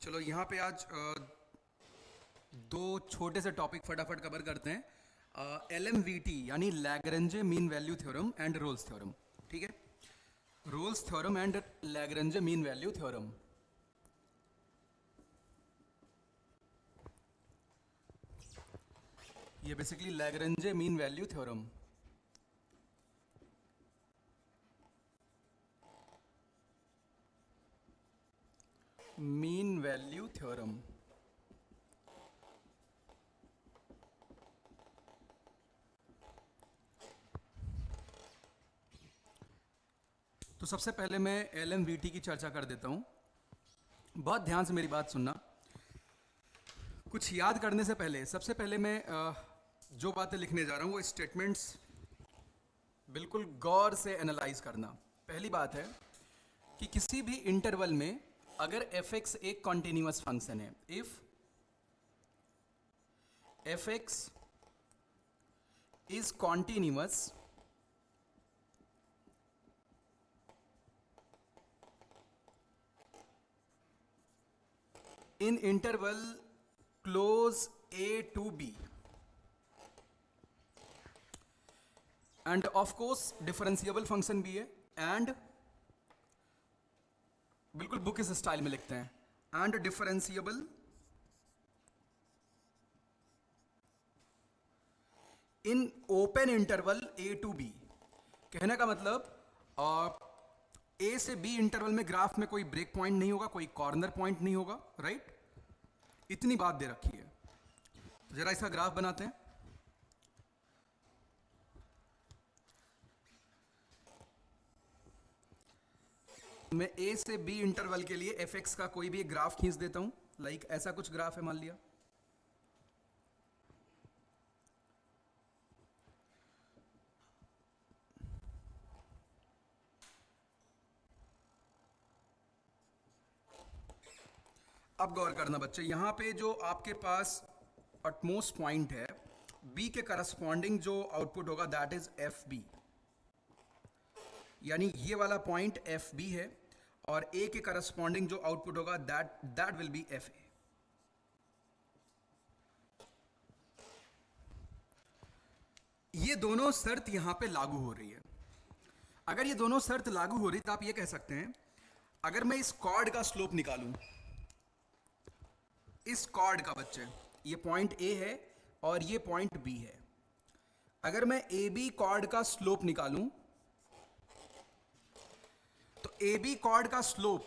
चलो यहाँ पे आज दो छोटे से टॉपिक फटाफट कवर करते हैं। LMVT यानी Lagrange mean value theorem and Rolle's theorem. ठीक है, Rolle's theorem and Lagrange mean value theorem. ये basically Lagrange mean value theorem. Mean value theorem तो सबसे पहले मैं LMVT की चर्चा कर देता हूं। बहुत ध्यान से मेरी बात सुनना। कुछ याद करने से पहले सबसे पहले मैं जो बातें लिखने जा रहा हूं वो स्टेटमेंट्स बिल्कुल गौर से एनालाइज करना। पहली बात है कि किसी भी इंटरवल में अगर fx एक कॉन्टिन्यूअस फंक्शन है, if fx is continuous in interval close a to b end of course differentiable function भी है, एंड बिल्कुल बुक इस स्टाइल में लिखते हैं, and differentiable in open interval a to b। कहने का मतलब a से b इंटरवल में ग्राफ में कोई ब्रेक पॉइंट नहीं होगा, कोई कॉर्नर पॉइंट नहीं होगा, राइट? इतनी बात दे रखी है। जरा इसका ग्राफ बनाते हैं। मैं a से b इंटरवल के लिए fx का कोई भी एक ग्राफ खींच देता हूं। लाइक ऐसा कुछ ग्राफ है, मान लिया। अब गौर करना बच्चे, यहां पे जो आपके पास अटमोस्ट पॉइंट है b के करस्पॉन्डिंग जो आउटपुट होगा दैट इज fb, यानी ये वाला पॉइंट fb है, और a के करस्पॉन्डिंग जो आउटपुट होगा दैट विल बी fa। ये दोनों शर्त यहां पे लागू हो रही है। अगर ये दोनों शर्त लागू हो रही तो आप ये कह सकते हैं, अगर मैं इस कॉर्ड का स्लोप निकालूं, इस कॉर्ड का बच्चे, ये पॉइंट A है और ये पॉइंट B है, अगर मैं AB कॉर्ड का स्लोप निकालूं तो AB कॉर्ड का स्लोप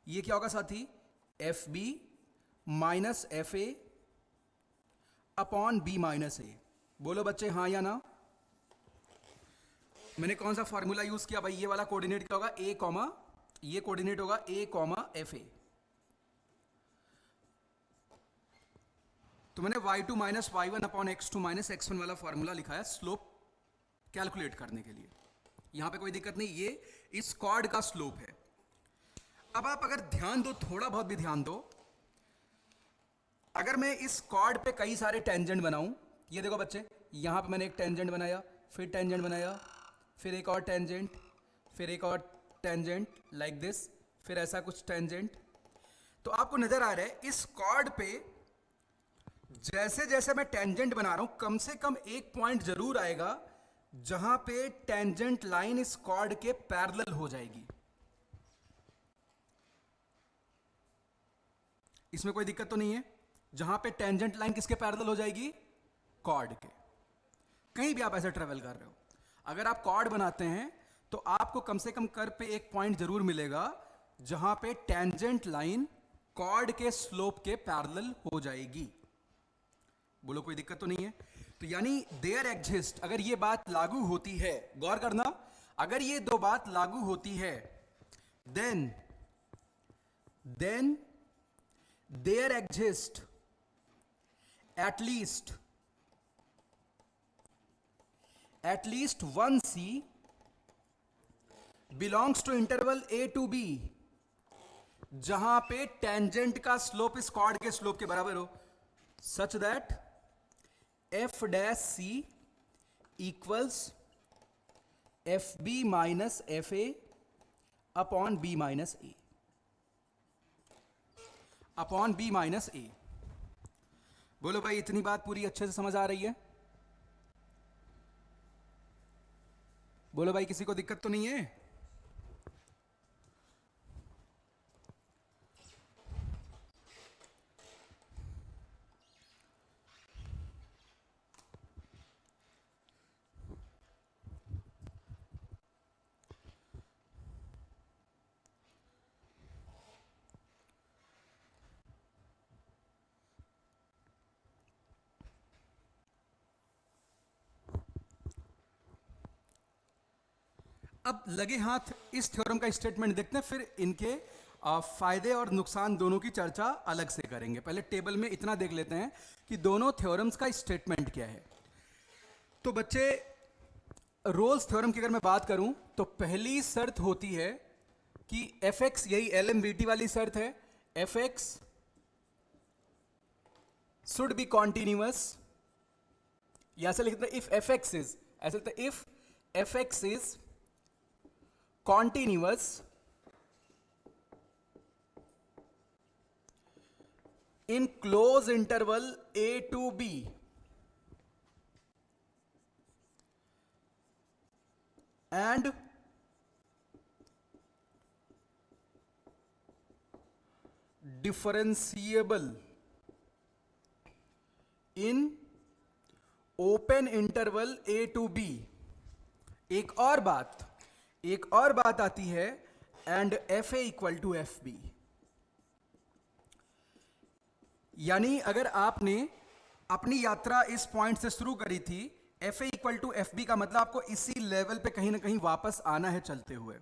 ये क्या होगा साथी? FB minus FA upon B minus A। बोलो बच्चे हाँ या ना। मैंने कौन सा फॉर्मूला यूज किया भाई? ये वाला कोऑर्डिनेट क्या होगा? A कॉमा, ये कोऑर्डिनेट होगा A कॉमा FA। तो मैंने y2 minus y1 upon x2 minus x1 वाला फॉर्मूला लिखा है स्लोप कैलकुलेट करने के लिए। यहां पे कोई दिक्कत नहीं, ये इस कॉर्ड का स्लोप है। अब आप अगर ध्यान दो, थोड़ा बहुत भी ध्यान दो, अगर मैं इस कॉर्ड पे कई सारे टेंजेंट बनाऊं, ये देखो बच्चे, यहां पे मैंने एक टेंजेंट बनाया, फिर टेंजेंट बनाया, फिर एक और टेंजेंट, फिर एक और टेंजेंट, लाइक दिस, फिर ऐसा कुछ टेंजेंट। तो आपको नजर आ रहा है इस कॉर्ड पे जैसे जैसे मैं टेंजेंट बना रहा हूं, कम से कम एक पॉइंट जरूर आएगा जहां पे टेंजेंट लाइन इस कॉर्ड के पैरेलल हो जाएगी। इसमें कोई दिक्कत तो नहीं है? जहां पे टेंजेंट लाइन किसके पैरेलल हो जाएगी? कॉर्ड के। कहीं भी आप ऐसे ट्रेवल कर रहे हो, अगर आप कॉर्ड बनाते हैं तो आपको कम से कम कर्व पे एक पॉइंट जरूर मिलेगा जहां पे टेंजेंट लाइन कॉर्ड के स्लोप के पैरेलल हो जाएगी। बोलो कोई दिक्कत तो नहीं है? तो यानी देयर एग्जिस्ट, अगर ये बात लागू होती है, गौर करना, अगर ये दो बात लागू होती है, then there exist at least one C belongs to interval A to B, जहां पे टेंजेंट का स्लोप इस कॉर्ड के स्लोप के बराबर हो, such that f dash C equals FB minus FA upon B minus A, upon B minus A. बोलो भाई, इतनी बात पूरी अच्छे से समझ आ रही है? बोलो भाई, किसी को दिक्कत तो नहीं है? अब लगे हाथ इस थ्योरम का स्टेटमेंट देखते हैं, फिर इनके फायदे और नुकसान दोनों की चर्चा अलग से करेंगे। पहले टेबल में इतना देख लेते हैं कि दोनों थ्योरम्स का स्टेटमेंट क्या है। तो बच्चे, रोल्स थ्योरम की अगर मैं बात करूं तो पहली शर्त होती है कि एफ एक्स, यही LMVT वाली शर्त है, F x should be continuous, या ऐसे लिखते हैं इफ एफ एक्स इज, ऐसे लिखते हैं if F x is continuous in close interval a to b and differentiable in open interval a to b। एक और बात आती है, and F A equal to F B. यानी अगर आपने अपनी यात्रा इस पॉइंट से शुरू करी थी, F A equal to F B का मतलब आपको इसी लेवल पे कहीं ना कहीं वापस आना है चलते हुए।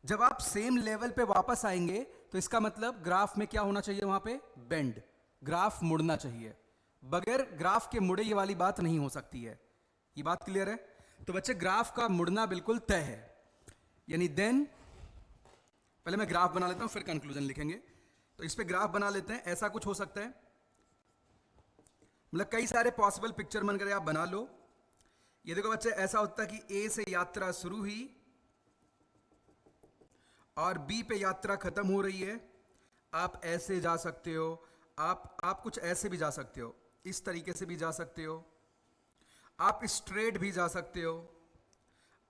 जब आप सेम लेवल पे वापस आएंगे तो इसका मतलब ग्राफ में क्या होना चाहिए, वहां पे बेंड, ग्राफ मुड़ना चाहिए। बगैर ग्राफ के मुड़े ये वाली बात नहीं हो सकती है। ये बात क्लियर है? तो बच्चे, ग्राफ का मुड़ना बिल्कुल तय है। यानी देन, पहले मैं ग्राफ बना लेता हूं फिर कंक्लूजन लिखेंगे। तो इस पे ग्राफ बना लेते हैं। ऐसा कुछ हो सकता है, मतलब कई सारे पॉसिबल पिक्चर बन कर आप बना लो। ये देखो बच्चे, ऐसा होता है कि ए से यात्रा शुरू हुई और बी पे यात्रा खत्म हो रही है। आप ऐसे जा सकते हो, आप कुछ ऐसे भी जा सकते हो, इस तरीके से भी जा सकते हो, आप स्ट्रेट भी जा सकते हो,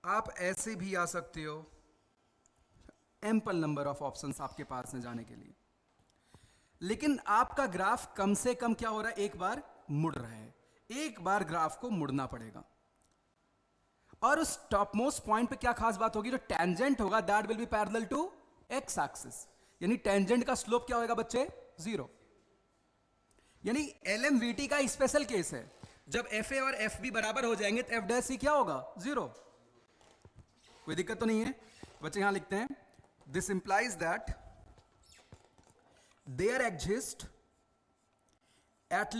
आप ऐसे भी आ सकते हो। एम्पल नंबर ऑफ ऑप्शंस आपके पास हैं जाने के लिए। लेकिन आपका ग्राफ कम से कम क्या हो रहा है, एक बार मुड़ रहा है। एक बार ग्राफ को मुड़ना पड़ेगा। और उस टॉप मोस्ट पॉइंट पे क्या खास बात होगी, जो टेंजेंट होगा that will be parallel to X axis. यानी टेंजेंट का स्लोप क्या होगा बच्चे, 0। यानी LMVT का स्पेशल केस है। जब एफ ए और एफ बी बराबर हो जाएंगे तो एफ डैश सी क्या होगा, 0। कोई दिक्कत तो नहीं है बच्चे? यहां लिखते हैं, this implies that there exist at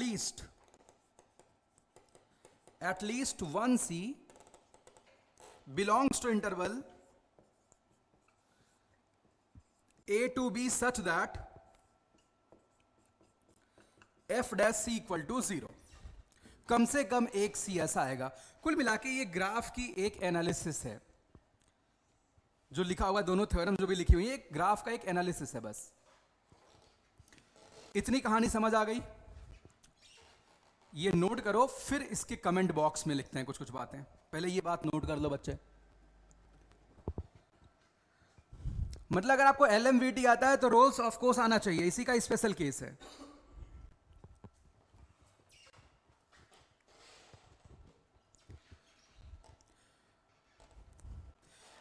least one C belongs to interval a to b such that f dash c equal to 0। कम से कम एक सी ऐसा आएगा। कुल मिला के ये ग्राफ की एक एनालिसिस है। जो लिखा हुआ, दोनों थ्योरम जो भी लिखी हुई है, एक ग्राफ का एक एनालिसिस है बस। इतनी कहानी समझ आ गई? ये नोट करो, फिर इसके कमेंट बॉक्स में लिखते हैं कुछ कुछ बातें। पहले ये बात नोट कर लो बच्चे। मतलब अगर आपको LMVT आता है तो रोल्स ऑफ कोर्स आना चाहिए, इसी का स्पेशल केस है।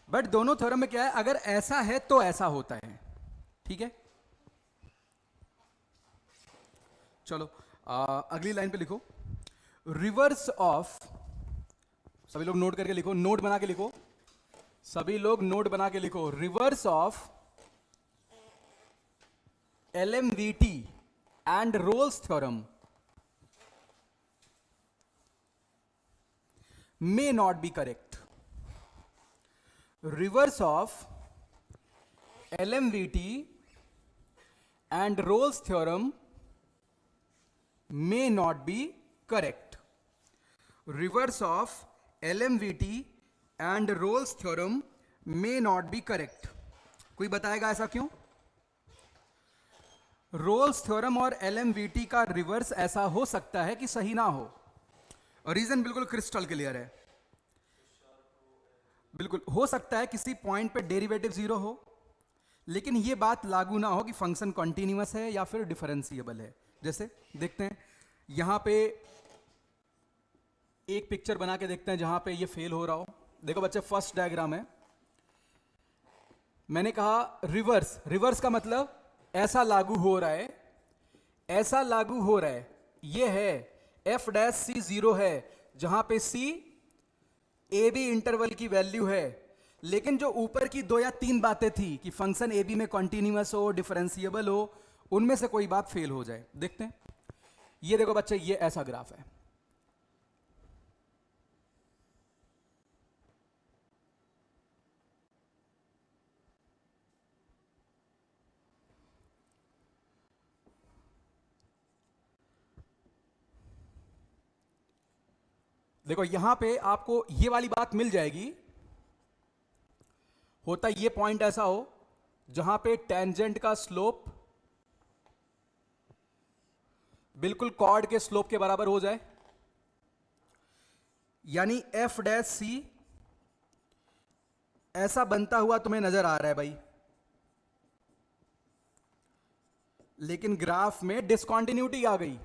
बट दोनों थ्योरम में क्या है, अगर ऐसा है तो ऐसा होता है। ठीक है, चलो अगली लाइन पे लिखो, रिवर्स ऑफ, सभी लोग नोट करके लिखो, नोट बना के लिखो, सभी लोग नोट बना के लिखो, reverse of LMVT and Rolle's theorem may not be correct. Reverse of LMVT and Rolle's theorem may not be correct. Reverse of LMVT and Rolle's theorem may not be correct. कोई बताएगा ऐसा क्यों? Rolle's theorem और एलएमवीटी का reverse ऐसा हो सकता है कि सही ना हो, और रीजन बिल्कुल क्रिस्टल क्लियर है। बिल्कुल हो सकता है किसी पॉइंट पे डेरिवेटिव जीरो हो, लेकिन ये बात लागू ना हो कि फंक्शन कॉन्टिन्यूअस है या फिर डिफरेंशिएबल है। जैसे देखते हैं यहां पे एक पिक्चर बना के देखते हैं जहां पे ये फेल हो रहा हो। देखो बच्चे, फर्स्ट डायग्राम है, मैंने कहा रिवर्स। रिवर्स का मतलब ऐसा लागू हो रहा है, ऐसा लागू हो रहा है, ये है एफ डैश सी जीरो है, जहां पे सी ए बी इंटरवल की वैल्यू है। लेकिन जो ऊपर की दो या तीन बातें थी कि फंक्शन ए बी में कॉन्टिन्यूअस हो, डिफरेंशिएबल हो, उनमें से कोई बात फेल हो जाए। देखते हैं, ये देखो बच्चे, ये ऐसा ग्राफ है। देखो यहां पे आपको ये वाली बात मिल जाएगी। होता ये पॉइंट ऐसा हो जहां पे टेंजेंट का स्लोप बिल्कुल कॉर्ड के स्लोप के बराबर हो जाए, यानी एफ डैश सी ऐसा बनता हुआ तुम्हें नजर आ रहा है भाई, लेकिन ग्राफ में डिसकंटिन्यूटी आ गई।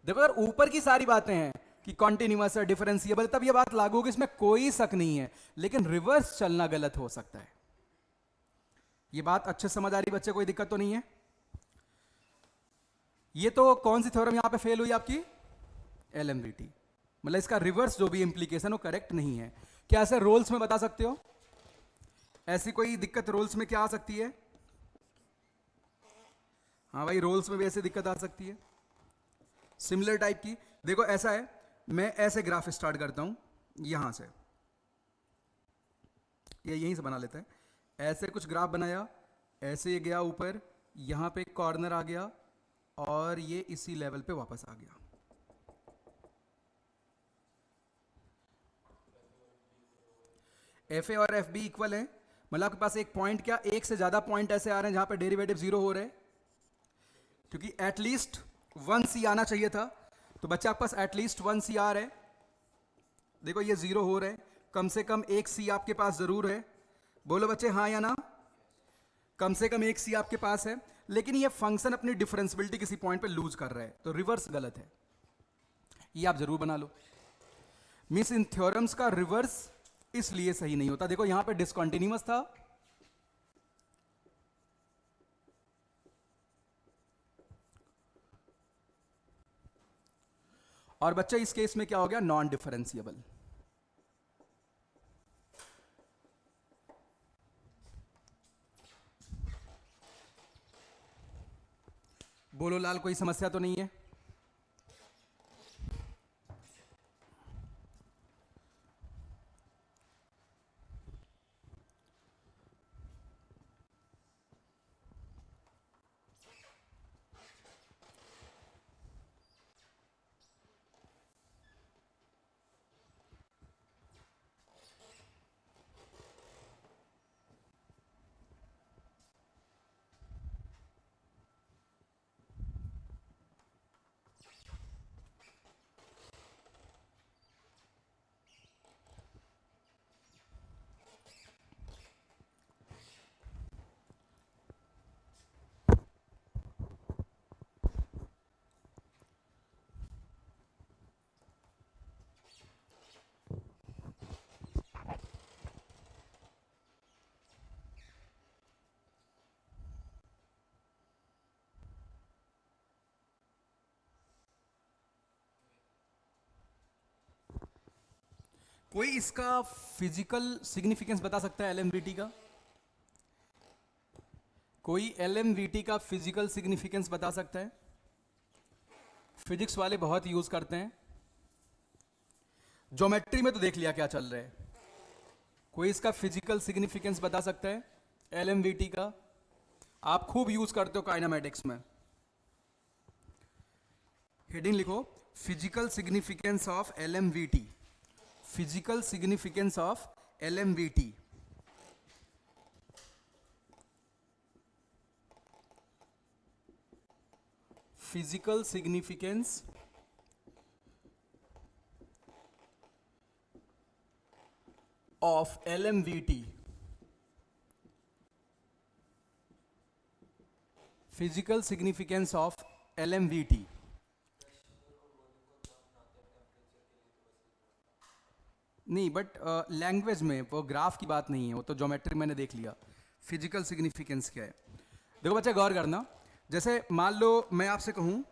देखो यार, ऊपर की सारी बातें हैं कि कॉन्टिन्यूअस है, डिफरेंशिएबल, तब ये बात लागू होगी, इसमें कोई शक नहीं है। लेकिन रिवर्स चलना गलत हो सकता है। ये बात अच्छे समझ आ रही बच्चे? कोई दिक्कत तो नहीं है? ये तो कौन सी थ्योरम यहां पे फेल हुई आपकी? एलएमवीटी। मतलब इसका रिवर्स जो भी इंप्लीकेशन वो करेक्ट नहीं है। क्या ऐसे रोल्स में बता सकते हो? ऐसी कोई दिक्कत रोल्स में क्या आ सकती है? हाँ भाई, रोल्स में भी ऐसी दिक्कत आ सकती है, सिमिलर टाइप की। देखो ऐसा है, मैं ऐसे ग्राफ स्टार्ट करता हूं यहां से, ये यहीं से बना लेते हैं। ऐसे कुछ ग्राफ बनाया, ऐसे ये गया ऊपर, यहां पे कॉर्नर आ गया, और ये इसी लेवल पे वापस आ गया। एफ ए और एफ बी इक्वल है, मतलब आपके पास एक पॉइंट, क्या एक से ज्यादा पॉइंट ऐसे आ रहे हैं जहां पे डेरिवेटिव जीरो हो रहे हैं, क्योंकि एटलीस्ट वन सी आना चाहिए था। तो बच्चे आपके पास एटलीस्ट वन सी आ रहा है। देखो ये जीरो हो रहे हैं, कम से कम एक सी आपके पास जरूर है। बोलो बच्चे हाँ या ना? कम से कम एक सी आपके पास है, लेकिन ये फंक्शन अपनी डिफरेंशियबिलिटी किसी पॉइंट पे लूज कर रहा है, तो रिवर्स गलत है। ये आप जरूर बना लो। मींस इन थ्योरम्स का रिवर्स इसलिए सही नहीं होता। देखो यहां पे डिसकंटिन्यूअस था, और बच्चा इस केस में क्या हो गया? Non differentiable. बोलो लाल, कोई समस्या तो नहीं है? कोई इसका फिजिकल सिग्निफिकेंस बता सकता है एलएमवीटी का? कोई एलएमवीटी का फिजिकल सिग्निफिकेंस बता सकता है? फिजिक्स वाले बहुत यूज करते हैं, ज्योमेट्री में तो देख लिया क्या चल रहा है। कोई इसका फिजिकल सिग्निफिकेंस बता सकता है एलएमवीटी का? आप खूब यूज करते हो काइनेमेटिक्स में। हेडिंग लिखो, physical significance of LMVT. Physical significance of LMVT, physical significance of LMVT, physical significance of LMVT। नहीं, बट लैंग्वेज में वो ग्राफ की बात नहीं है, वो तो ज्योमेट्री मैंने देख लिया। फिजिकल सिग्निफिकेंस क्या है? देखो बच्चे गौर करना, जैसे मान लो मैं आपसे कहूं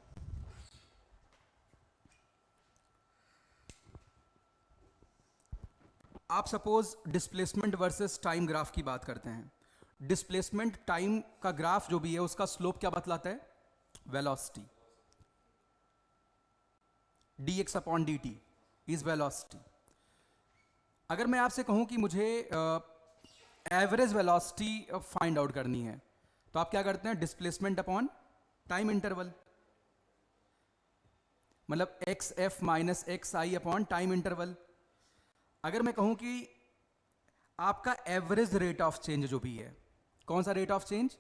आप suppose displacement versus time graph की बात करते हैं। डिस्प्लेसमेंट टाइम का ग्राफ जो भी है उसका स्लोप क्या बतलाता है? Velocity, dx upon dt is velocity. अगर मैं आपसे कहूं कि मुझे एवरेज वेलोसिटी फाइंड आउट करनी है, तो आप क्या करते हैं? डिस्प्लेसमेंट अपॉन टाइम इंटरवल, मतलब एक्स एफ माइनस एक्स आई अपॉन टाइम इंटरवल। अगर मैं कहूं कि आपका एवरेज रेट ऑफ चेंज जो भी है, कौन सा rate of change?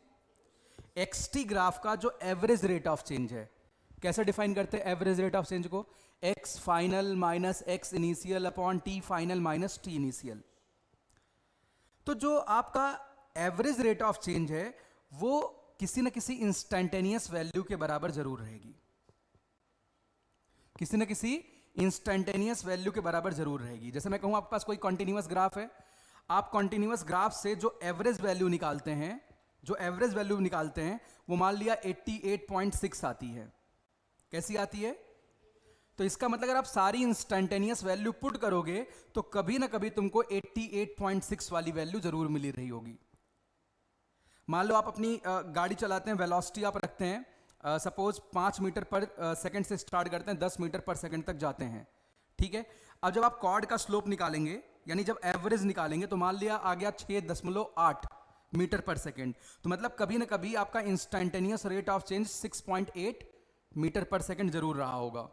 X T graph का जो एवरेज रेट ऑफ चेंज है, कैसे डिफाइन करते हैं एवरेज रेट ऑफ चेंज को? X final minus x initial upon T final minus T initial. तो जो आपका एवरेज रेट ऑफ चेंज है वो किसी न किसी इंस्टैंटेनियस वैल्यू के बराबर जरूर रहेगी, किसी न किसी इंस्टैंटेनियस वैल्यू के बराबर जरूर रहेगी। जैसे मैं कहूं आपके पास कोई कॉन्टिन्यूअस ग्राफ है, आप कॉन्टिन्यूअस ग्राफ से जो एवरेज वैल्यू निकालते हैं, जो एवरेज वैल्यू निकालते हैं वो मान लिया 88.6 आती है। कैसी आती है? तो इसका मतलब अगर आप सारी इंस्टैंटेनियस वैल्यू पुट करोगे तो कभी ना कभी तुमको 88.6 वाली वैल्यू जरूर मिली रही होगी। मान लो आप अपनी गाड़ी चलाते हैं, वेलोसिटी आप रखते हैं सपोज 5 मीटर पर सेकंड से स्टार्ट करते हैं, 10 मीटर पर सेकंड तक जाते हैं, ठीक है। अब जब आप कॉर्ड का स्लोप निकालेंगे, यानी जब एवरेज निकालेंगे, तो मान लिया आ गया 6.8 मीटर पर सेकंड, तो मतलब कभी ना कभी आपका instantaneous rate of change 6.8 metre per second जरूर रहा होगा।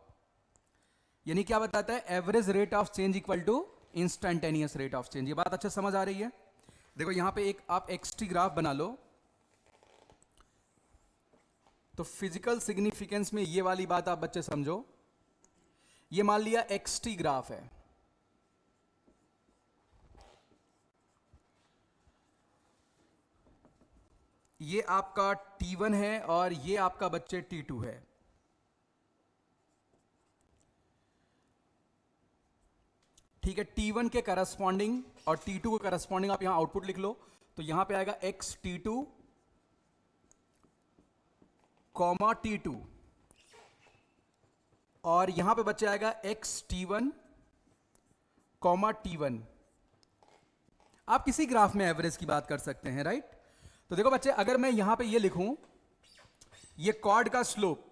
यानी क्या बताता है? Average rate of change equal to instantaneous rate of change. ये बात अच्छे समझ आ रही है? देखो यहां पे एक आप एक्सटी ग्राफ बना लो, तो फिजिकल सिग्निफिकेंस में ये वाली बात आप बच्चे समझो। ये मान लिया एक्सटी ग्राफ है, ये आपका T1 है और ये आपका बच्चे T2 है। ठीक है, T1 के करस्पॉन्डिंग और T2 के करस्पॉन्डिंग आप यहां आउटपुट लिख लो, तो यहां पे आएगा x T2 कॉमा T2, और यहां पे बच्चे आएगा x T1 कॉमा T1। आप किसी ग्राफ में एवरेज की बात कर सकते हैं, राइट? तो देखो बच्चे, अगर मैं यहां पे ये लिखूं, ये कॉर्ड का स्लोप,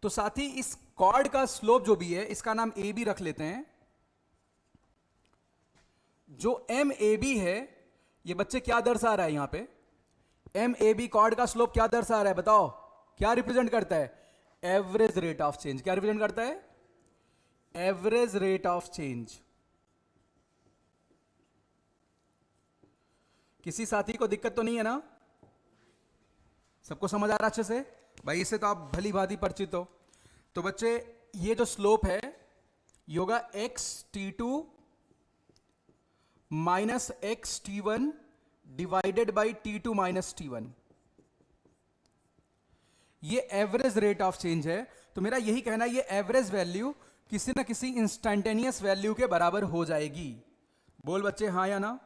तो साथ ही इस कॉर्ड का स्लोप जो भी है इसका नाम ए बी रख लेते हैं। जो एम ए बी है, ये बच्चे क्या दर्शा रहा है यहां पे? एम ए बी कॉर्ड का स्लोप क्या दर्शा रहा है? बताओ, क्या रिप्रेजेंट करता है? Average rate of change. क्या रिप्रेजेंट करता है? Average rate of change. किसी साथी को दिक्कत तो नहीं है ना? सबको समझ आ रहा अच्छे से? भाई इससे तो आप भली भांति परिचित हो। तो बच्चे ये जो स्लोप है ये होगा x T2 minus x T1 divided by T2 minus T1। ये एवरेज रेट ऑफ चेंज है। तो मेरा यही कहना है, ये एवरेज वैल्यू किसी ना किसी इंस्टैंटेनियस वैल्यू के बराबर हो जाएगी। बोल बच्चे हाँ या ना?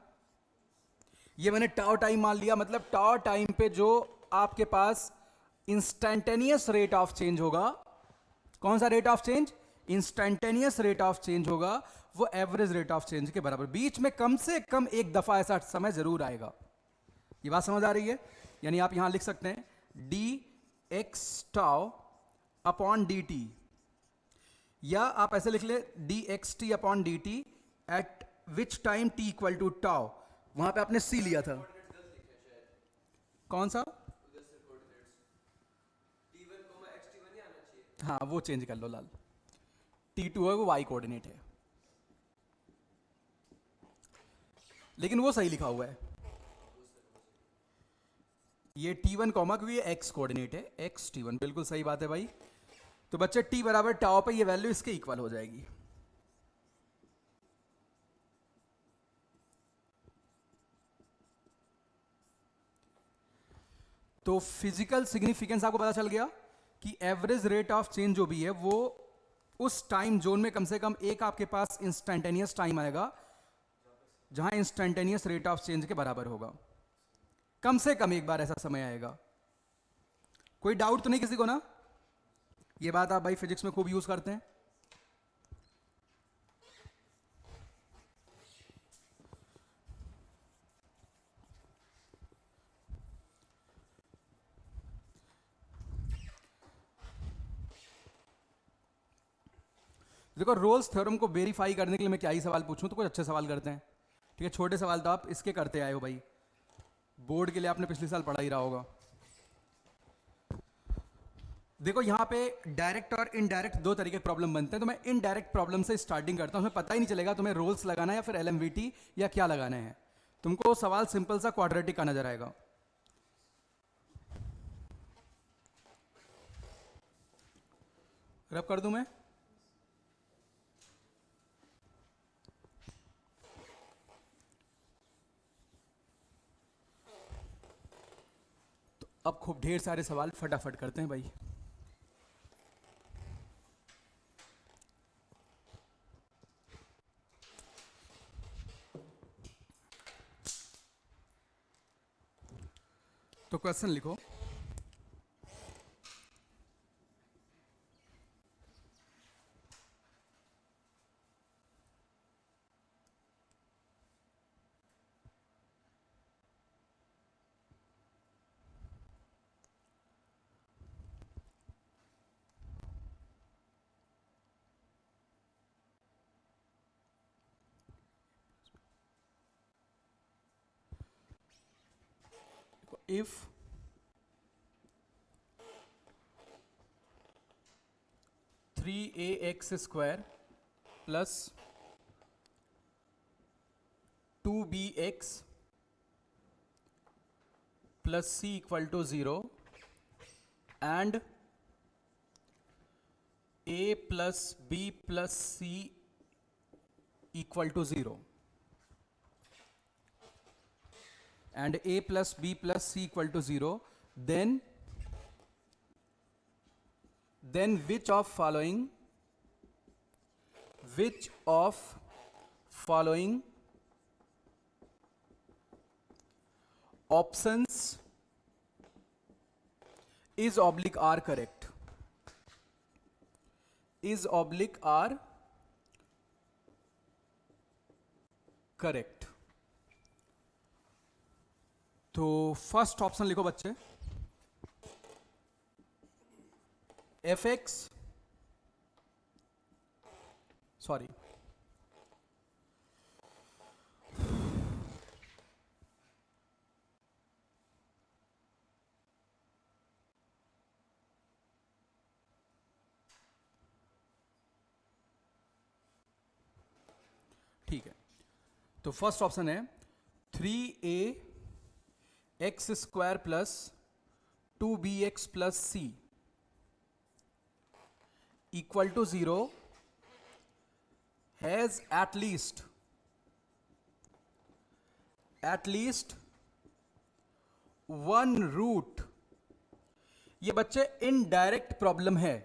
ये मैंने टाउ टाइम मान लिया, मतलब टाउ टाइम पे जो आपके पास इंस्टैंटेनियस रेट ऑफ चेंज होगा, कौन सा rate of change? Instantaneous rate of change होगा, वो एवरेज रेट ऑफ चेंज के बराबर। बीच में कम से कम एक दफा ऐसा समय जरूर आएगा। ये बात समझ आ रही है? यानी आप यहां लिख सकते हैं d x tau upon d t, या आप ऐसे लिख ले d x t upon d t at which time t equal to tau. वहां पे आपने सी लिया था, कौन सा? हाँ वो चेंज कर लो लाल, T2 है वो y कोऑर्डिनेट है। लेकिन वो सही लिखा हुआ है, ये T1 कॉमा, क्योंकि ये एक्स कोऑर्डिनेट है, एक्स T1, बिल्कुल सही बात है भाई। तो बच्चे t बराबर टाओ पे ये वैल्यू इसके इक्वल हो जाएगी। तो फिजिकल सिग्निफिकेंस आपको पता चल गया कि एवरेज रेट ऑफ चेंज जो भी है वो उस टाइम जोन में कम से कम एक आपके पास इंस्टेंटेनियस टाइम आएगा जहां इंस्टेंटेनियस रेट ऑफ चेंज के बराबर होगा, कम से कम एक बार ऐसा समय आएगा। कोई डाउट तो नहीं किसी को ना? ये बात आप भाई फिजिक्स में खूब यूज करते हैं। देखो, रोल्स थ्योरम को वेरीफाई करने के लिए मैं क्या ही सवाल पूछूं, तो कुछ अच्छे सवाल करते हैं। ठीक है, छोटे सवाल तो आप इसके करते आए हो भाई, बोर्ड के लिए आपने पिछले साल पढ़ा ही रहा होगा। देखो यहां पे डायरेक्ट और इनडायरेक्ट दो तरीके के प्रॉब्लम बनते हैं, तो मैं इनडायरेक्ट प्रॉब्लम से स्टार्टिंग करता हूं। हमें पता ही नहीं चलेगा तुम्हें रोल्स लगाना है या फिर एलएमवीटी या क्या लगाना है। तुमको सवाल सिंपल सा क्वाड्रेटिक का नजर आएगा। रब कर दूं मैं? तो अब खूब ढेर सारे सवाल फटाफट करते हैं भाई। तो क्वेश्चन लिखो। If 3ax square plus 2bx plus c equal to 0 and a plus b plus c equal to 0 and a plus b plus c equal to 0, then which of following options is oblique are correct? Is oblique are correct? तो first option लिखो बच्चे, fx, sorry, ठीक है। तो first option है 3a x square plus 2bx plus c equal to 0 has at least one root. ये बच्चे indirect problem है,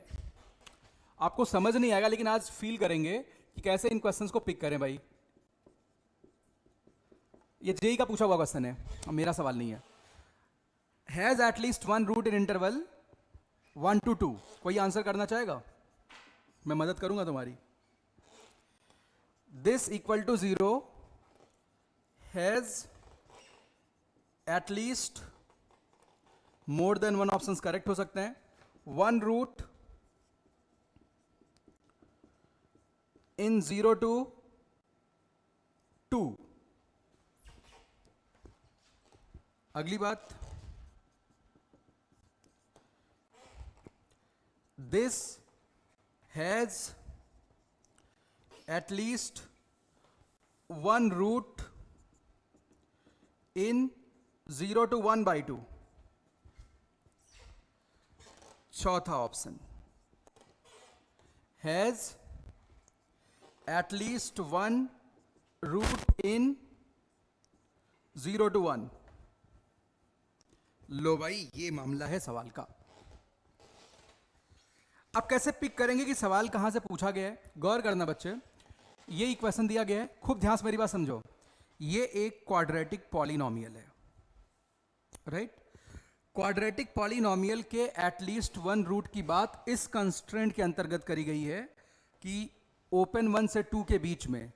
आपको समझ नहीं आएगा, लेकिन आज फील करेंगे कि कैसे इन क्वेश्चंस को पिक करें भाई। ये जेई का पूछा हुआ क्वेश्चन है, मेरा सवाल नहीं है। Has at least one root in interval 1 to 2। कोई आंसर करना चाहेगा? मैं मदद करूंगा तुम्हारी। This equal to 0 has at least more than one, options correct हो सकते हैं। 1 रूट इन 0 to 2। अगली बात, this has at least one root in 0 to 1/2। चौथा option, has at least one root in 0 to 1। लो भाई, ये मामला है सवाल का। अब कैसे पिक करेंगे कि सवाल कहां से पूछा गया है? गौर करना बच्चे, ये इक्वेशन दिया गया है, खूब ध्यान से मेरी बात समझो। ये एक क्वाड्रेटिक पॉलिनोमियल है, राइट? क्वाड्रेटिक पॉलिनोमियल के एटलीस्ट वन रूट की बात इस कंस्ट्रेंट के अंतर्गत करी गई है कि ओपन 1 से 2 के बीच में,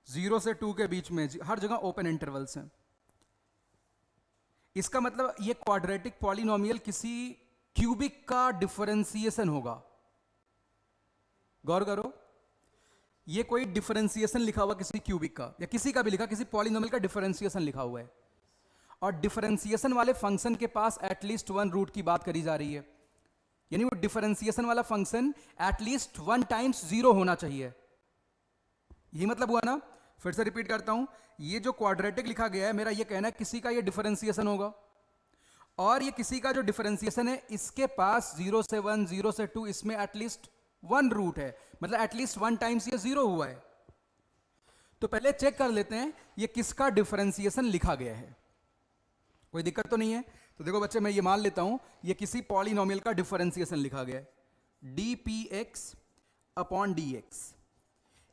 0 से 2 के बीच में हर जगह ओपन इंटरवल्स हैं। इसका मतलब ये क्वाड्रेटिक पॉलिनोमियल किसी क्यूबिक का डिफरेंशिएशन होगा। गौर करो, ये कोई डिफरेंशिएशन लिखा हुआ किसी क्यूबिक का, या किसी का भी लिखा, किसी पॉलिनोमियल का डिफरेंशिएशन लिखा हुआ है, और डिफरेंशिएशन वाले फंक्शन के पास एटलीस्ट वन रूट की बात करी जा रही है। यानी वो डिफरेंशिएशन वाला फंक्शन एटलीस्ट 1 टाइम्स 0 होना चाहिए। यही मतलब हुआ ना? फिर से रिपीट करता हूं, ये जो क्वाड्रेटिक लिखा गया है, मेरा ये कहना है किसी का ये डिफरेंशिएशन होगा, और ये किसी का जो डिफरेंशिएशन है इसके पास 0 से 1, 0 से 2, इसमें एटलीस्ट 1 रूट है, मतलब एटलीस्ट 1 टाइम्स ये 0 हुआ है। तो पहले चेक कर लेते हैं ये किसका डिफरेंशिएशन लिखा गया है। कोई दिक्कत तो नहीं है? तो देखो बच्चे, मैं ये मान लेता हूं ये किसी पॉलिनोमियल का डिफरेंशिएशन लिखा गया है, dpx अपॉन dx।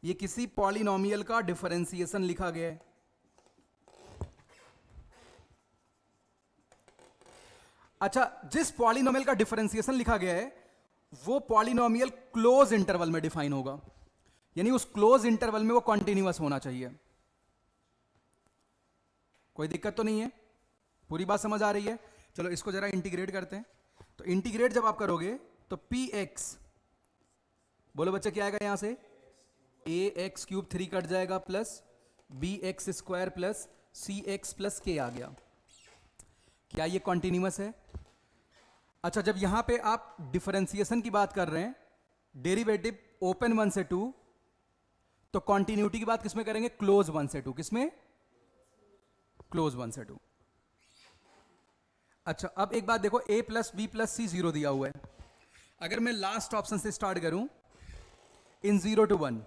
ये किसी पॉलिनोमियल का डिफरेंशिएशन लिखा गया है। अच्छा, जिस पॉलिनोमियल का डिफरेंशिएशन लिखा गया है वो पॉलिनोमियल क्लोज इंटरवल में डिफाइन होगा, यानी उस क्लोज इंटरवल में वो कॉन्टिन्यूअस होना चाहिए। कोई दिक्कत तो नहीं है? पूरी बात समझ आ रही है? चलो इसको जरा इंटीग्रेट करते हैं। तो इंटीग्रेट जब आप करोगे तो px, बोलो बच्चे क्या आएगा यहां से? ax क्यूब 3 कट जाएगा, plus bx square plus cx plus k आ गया। क्या ये कॉन्टिन्यूअस है? अच्छा, जब यहां पे आप डिफरेंशिएशन की बात कर रहे हैं, डेरिवेटिव ओपन 1 से 2, तो कॉन्टिन्यूटी की बात किसमें करेंगे? क्लोज 1 से 2। किसमें? क्लोज 1 से 2। अच्छा, अब एक बात देखो, a प्लस बी प्लस सी 0 दिया हुआ है। अगर मैं लास्ट ऑप्शन से स्टार्ट करूं, इन 0 to 1,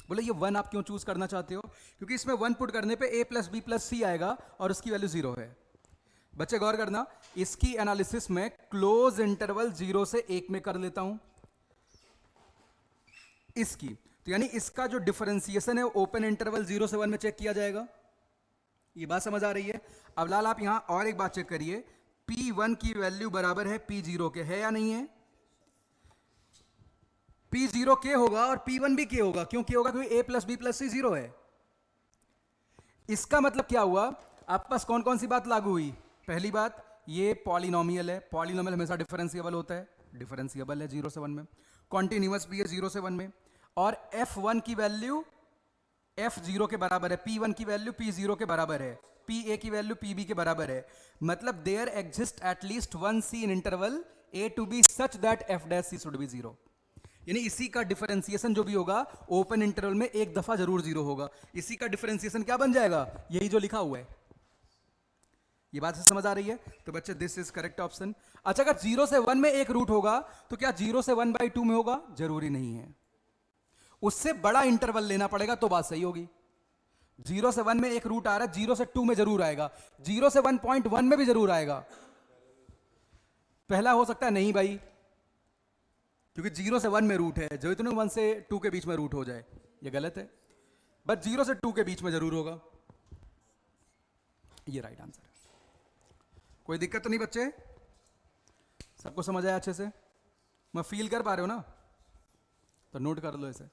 बोले ये 1 आप क्यों चूज करना चाहते हो? क्योंकि इसमें 1 पुट करने पे a प्लस बी प्लस सी आएगा और उसकी वैल्यू 0 है। बच्चे गौर करना, इसकी एनालिसिस में क्लोज इंटरवल 0 से 1 में कर लेता हूं इसकी, तो यानी इसका जो डिफरेंशिएशन है ओपन इंटरवल 0 से 1 में चेक किया जाएगा। ये बात समझ आ रही है? अब लाल आप यहां और एक बात चेक करिए, P1 की वैल्यू बराबर है P0 के, है या नहीं है? P0 के होगा और P1 भी के होगा। क्यों के होगा? क्योंकि a प्लस बी प्लस सी 0 है। इसका मतलब क्या हुआ? आपके पास कौन कौन सी बात लागू हुई? पहली बात, ये पॉलिनोमियल है, पॉलिनोमियल हमेशा डिफरेंशिएबल होता है, डिफरेंशिएबल है 0 से 1 में, कॉन्टिन्यूअस भी है 0 से 1 में, और f1 की वैल्यू f0 के बराबर है, p1 की वैल्यू p0 के बराबर है, pa की वैल्यू pb के बराबर है। मतलब there exist at least 1 c in interval a to b such that f dash c should be 0। यानी इसी का डिफरेंशिएशन जो भी होगा ओपन इंटरवल में एक दफा जरूर 0 होगा। इसी का डिफरेंशिएशन क्या बन जाएगा? यही जो लिखा हुआ है। ये बात से समझ आ रही है? तो बच्चे दिस इज करेक्ट ऑप्शन। अच्छा, अगर 0 से 1 में एक रूट होगा तो क्या 0 से 1/2 में होगा? जरूरी नहीं है, उससे बड़ा इंटरवल लेना पड़ेगा तो बात सही होगी। 0 से 1 में एक रूट आ रहा है, 0 से 2 में जरूर आएगा, 0 से 1.1 में भी जरूर आएगा। पहला हो सकता है नहीं भाई, क्योंकि 0 से 1 में रूट है, जो इतने 1 से 2 के बीच में रूट हो जाए, ये गलत है। बट 0 से 2 के बीच में जरूर होगा, ये राइट आंसर है। कोई दिक्कत तो नहीं बच्चे? सबको समझ आया अच्छे से? मैं फील कर पा रहे हो ना? तो नोट कर लो इसे।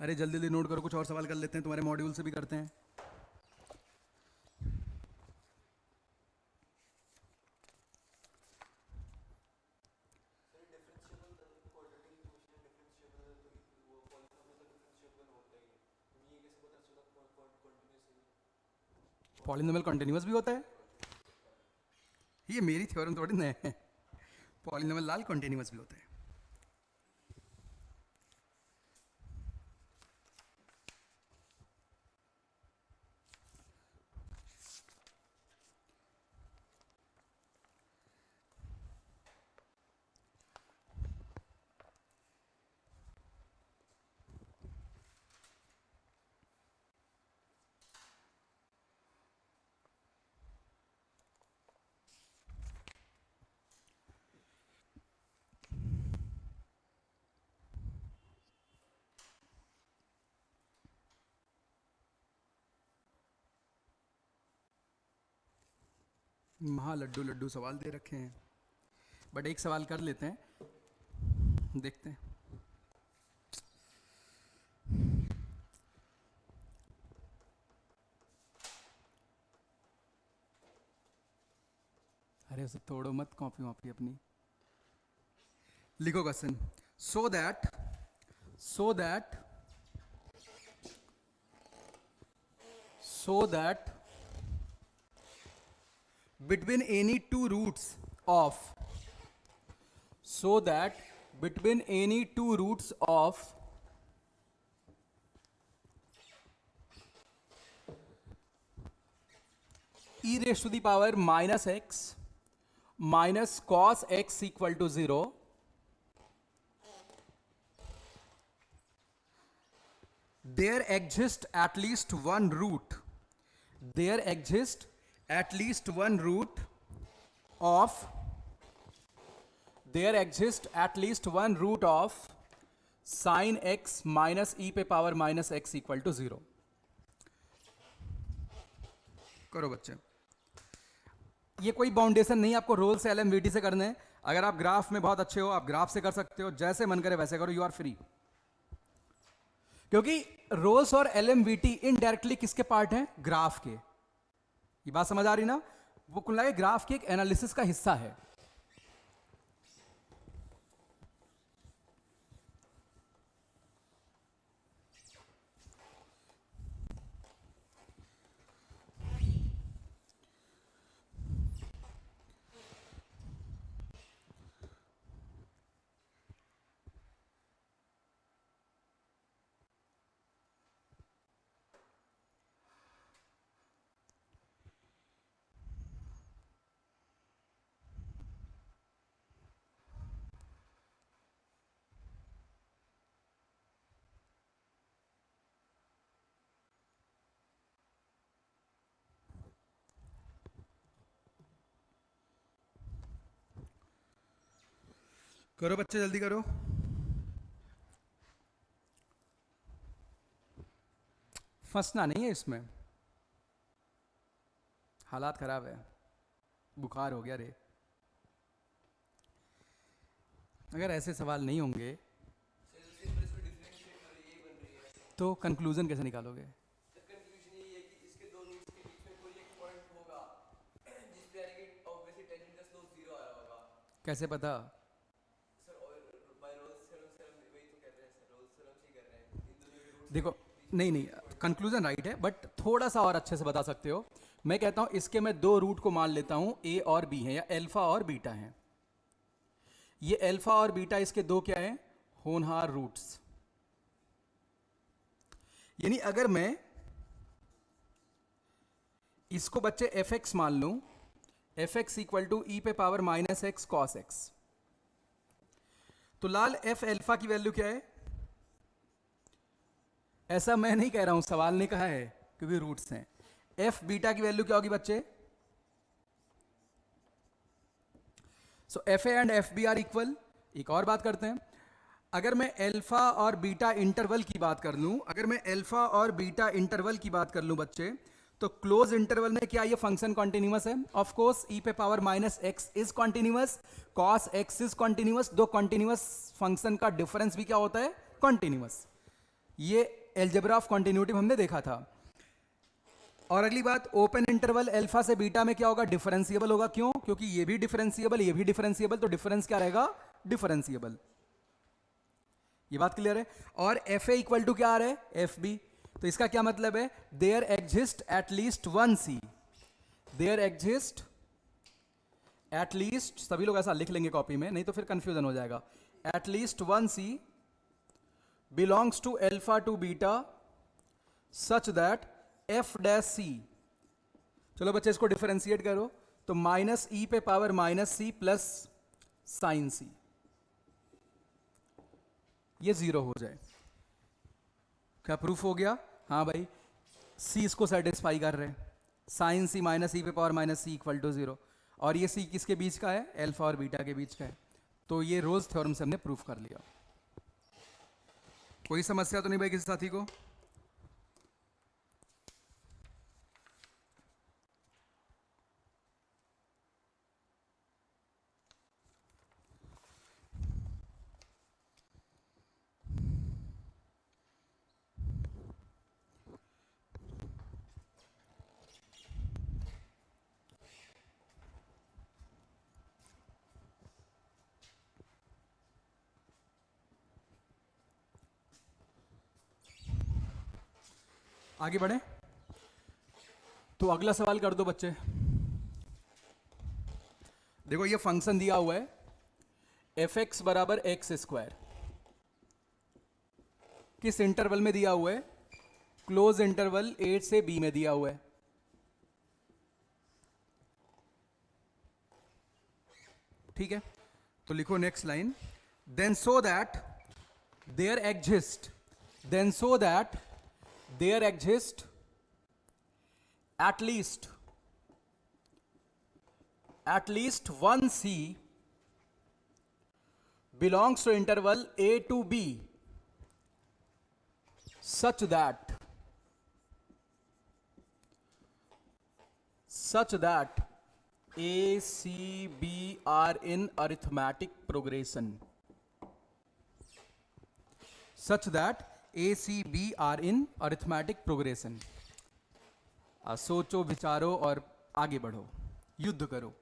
अरे जल्दी जल्दी नोट करो, कुछ और सवाल कर लेते हैं, तुम्हारे मॉड्यूल से भी करते हैं। पॉलिनोमियल कंटिन्यूअस भी होता है? ये मेरी थ्योरम थोड़ी ना है, पॉलिनोमियल लाल कंटिन्यूअस भी होता है। महा लड्डू लड्डू सवाल दे रखे हैं, बट एक सवाल कर लेते हैं, देखते हैं। अरे उसे तोड़ो मत, कॉपी वॉपी अपनी। लिखो question. So that so that between any two roots of e raised to the power minus x minus cos x equal to 0, there exists at least one root of sin x minus e पे power minus x equal to 0। करो बच्चे, ये कोई बाउंडेशन नहीं, आपको role से एलएमवीटी से करने हैं। अगर आप ग्राफ में बहुत अच्छे हो, आप ग्राफ से कर सकते हो, जैसे मन करे वैसे करो, यू आर फ्री। क्योंकि रोल्स और एलएमवीटी इनडायरेक्टली किसके पार्ट हैं? ग्राफ के। ये बात समझ आ रही ना? वो कुल लगे ग्राफ के एक एनालिसिस का हिस्सा है। करो बच्चे, जल्दी करो। फंसना नहीं है इसमें, हालात खराब है, बुखार हो गया रे। अगर ऐसे सवाल नहीं होंगे तो कंक्लूजन कैसे निकालोगे? कैसे पता? देखो, नहीं कंक्लूजन राइट है, बट थोड़ा सा और अच्छे से बता सकते हो। मैं कहता हूं इसके मैं दो रूट को मान लेता हूं, ए और बी है, या अल्फा और बीटा है। ये अल्फा और बीटा इसके दो क्या है? होनहार रूट्स। यानी अगर मैं इसको बच्चे एफ एक्स मान लूं, एफ एक्स इक्वल टू ई पे power minus x cos x, तो लाल एफ अल्फा की वैल्यू क्या है? ऐसा मैं नहीं कह रहा हूं, सवाल ने कहा है, क्योंकि रूट्स हैं। एफ बीटा की वैल्यू क्या होगी बच्चे? So F A and F B are equal. एक और बात करते हैं, अगर मैं अल्फा और बीटा इंटरवल की बात कर लूं, बच्चे, तो क्लोज इंटरवल में क्या ये फंक्शन कॉन्टिन्यूअस है? ऑफ कोर्स ई पे power minus x is continuous, cos x is continuous. दो कॉन्टिन्यूअस फंक्शन का डिफरेंस भी क्या होता है? कॉन्टिन्यूअस। ये एल्जेब्रा ऑफ कॉन्टिन्यूटी हमने देखा था। और अगली बात, ओपन इंटरवल अल्फा से बीटा में क्या होगा? डिफरेंशिएबल होगा। क्यों? क्योंकि ये भी डिफरेंशिएबल, ये भी डिफरेंशिएबल, तो डिफरेंस क्या रहेगा? डिफरेंशिएबल। ये बात क्लियर है? और एफ ए इक्वल टू क्या आ रहा है? F B. तो इसका क्या मतलब है? There exist at least one C, सभी लोग ऐसा लिख लेंगे कॉपी में, नहीं तो फिर कंफ्यूजन हो जाएगा। At least one c belongs to alpha to beta such that f dash c, चलो बच्चे इसको डिफरेंशिएट करो, तो माइनस ई पे power minus C plus sine C, ये जीरो हो जाए। क्या प्रूफ हो गया? हाँ भाई, सी इसको सेटिस्फाई कर रहे हैं, साइन सी माइनस ई पे power minus c equal to zero. और ये सी किसके बीच का है? अल्फा और बीटा के बीच का है। तो ये रोल्स थ्योरम से हमने प्रूफ कर लिया। कोई समस्या तो नहीं भाई किसी साथी को? आगे बढ़े तो अगला सवाल कर दो बच्चे। देखो ये फंक्शन दिया हुआ है एफ एक्स बराबर एक्स स्क्वायर, किस इंटरवल में दिया हुआ है? क्लोज इंटरवल ए से बी में दिया हुआ है। ठीक है, तो लिखो next line, then so that there exist, then so that there exist at least one C belongs to interval A to B such that A, C, B are in arithmetic progression. Such that A, C, B are in arithmetic progression. सोचो विचारो और आगे बढ़ो, युद्ध करो।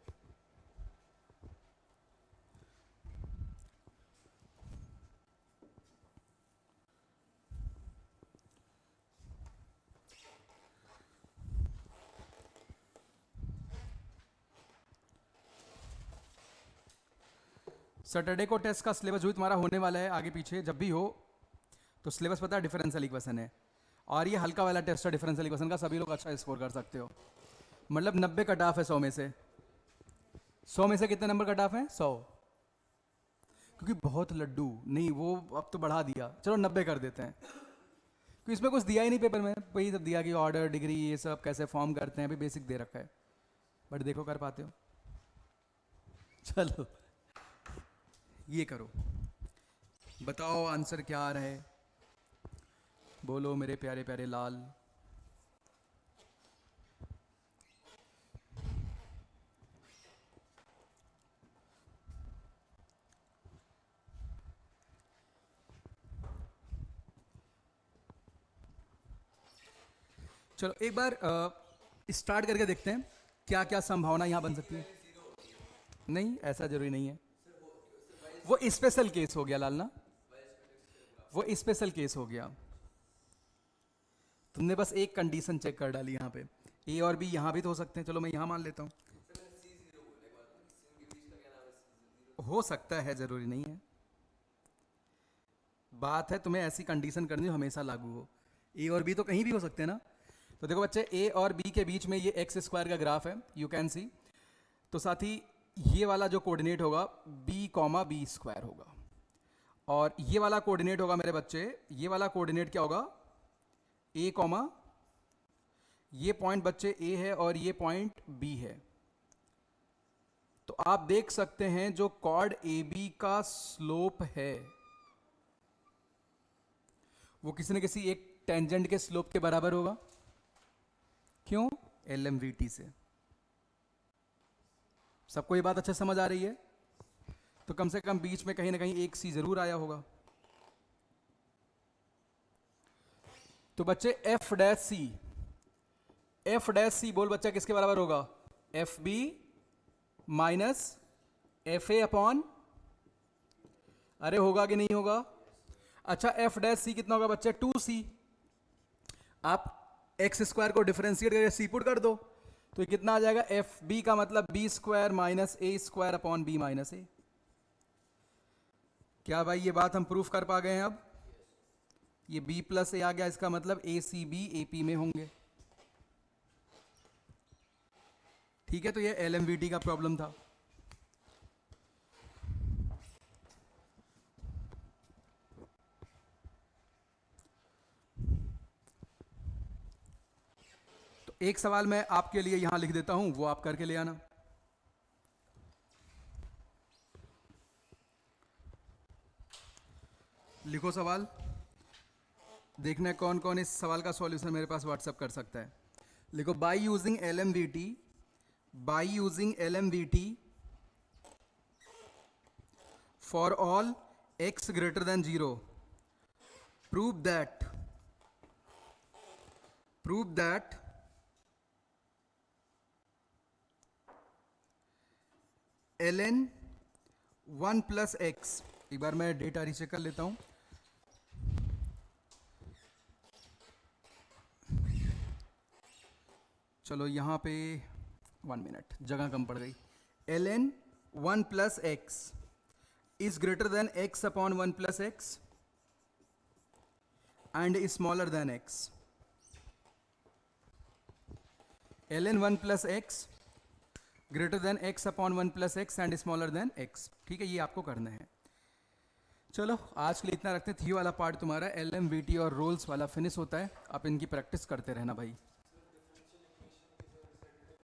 Saturday को test का syllabus जो तुम्हारा होने वाला है, आगे पीछे जब भी हो तो सिलेबस पता है डिफरेंशियल इक्वेशन है, और ये हल्का वाला टेस्ट है डिफरेंशियल इक्वेशन का, सभी लोग अच्छा स्कोर कर सकते हो। मतलब 90 कट ऑफ है 100 में से। 100 में से कितने नंबर कट ऑफ है? 100। क्योंकि बहुत लड्डू नहीं, वो अब तो बढ़ा दिया, चलो 90 कर देते हैं, क्योंकि इसमें कुछ दिया ही नहीं पेपर में, वही सब दिया कि ऑर्डर डिग्री ये सब कैसे फॉर्म करते हैं, अभी बेसिक दे रखा है, बट देखो कर पाते हो। चलो ये करो, बताओ आंसर क्या आ रहा है, बोलो मेरे प्यारे प्यारे लाल। चलो एक बार स्टार्ट करके देखते हैं क्या क्या संभावना यहां बन सकती है। नहीं ऐसा जरूरी नहीं है, वो स्पेशल केस हो गया लाल ना, वो स्पेशल केस हो गया। तुमने बस एक कंडीशन चेक कर डाली यहाँ पे, ए और बी यहाँ भी तो हो सकते हैं, चलो मैं यहाँ मान लेता हूँ। हो सकता है, जरूरी नहीं है। बात है तुम्हें ऐसी कंडीशन करनी जो हमेशा लागू हो। ए और बी तो कहीं भी हो सकते हैं ना। तो देखो बच्चे, ए और बी के बीच में ये एक्स स्क्वायर का ग्राफ है, यू कैन सी। तो साथ ही ये वाला जो कोऑर्डिनेट होगा बी कॉमा बी स्क्वायर होगा, और ये वाला कोऑर्डिनेट होगा मेरे बच्चे, ये वाला कोऑर्डिनेट क्या होगा? ए कॉमा, ये पॉइंट बच्चे ए है और ये पॉइंट बी है। तो आप देख सकते हैं जो कॉर्ड ए बी का स्लोप है वो किसी न किसी एक टेंजेंट के स्लोप के बराबर होगा। क्यों? LMVT से। सबको ये बात अच्छे समझ आ रही है? तो कम से कम बीच में कहीं ना कहीं एक सी जरूर आया होगा। तो बच्चे f dash c, f dash c बोल बच्चा किसके बराबर होगा? F b minus f a upon, अरे होगा कि नहीं होगा? अच्छा एफ डैश सी कितना होगा बच्चे? 2c। आप एक्स स्क्वायर को डिफरेंशिएट करके सी पुट कर दो तो ये कितना आ जाएगा? एफ बी का मतलब बी स्क्वायर माइनस ए स्क्वायर अपॉन बी माइनस ए। क्या भाई ये बात हम प्रूफ कर पा गए हैं? अब ये b प्लस ए आ गया, इसका मतलब ए सी बी ए पी में होंगे। ठीक है, तो ये LMVT का प्रॉब्लम था। तो एक सवाल मैं आपके लिए यहां लिख देता हूं, वो आप करके ले आना। लिखो सवाल, देखना है कौन कौन इस सवाल का सॉल्यूशन मेरे पास व्हाट्सएप कर सकता है। लिखो, by using LMVT for all x greater than 0 prove that ln 1 plus x, एक बार मैं डेटा रीचेक कर लेता हूं। चलो यहाँ पे 1 मिनट, जगह कम पड़ गई। ln 1 plus x is greater than x upon 1 plus x and smaller than x। ln 1 plus x greater than x upon 1 plus x and smaller than x। ठीक है, ये आपको करना है। चलो आज के लिए इतना रखते हैं। थी वाला पार्ट तुम्हारा LM VT और रोल्स वाला फिनिश होता है। आप इनकी प्रैक्टिस करते रहना भाई।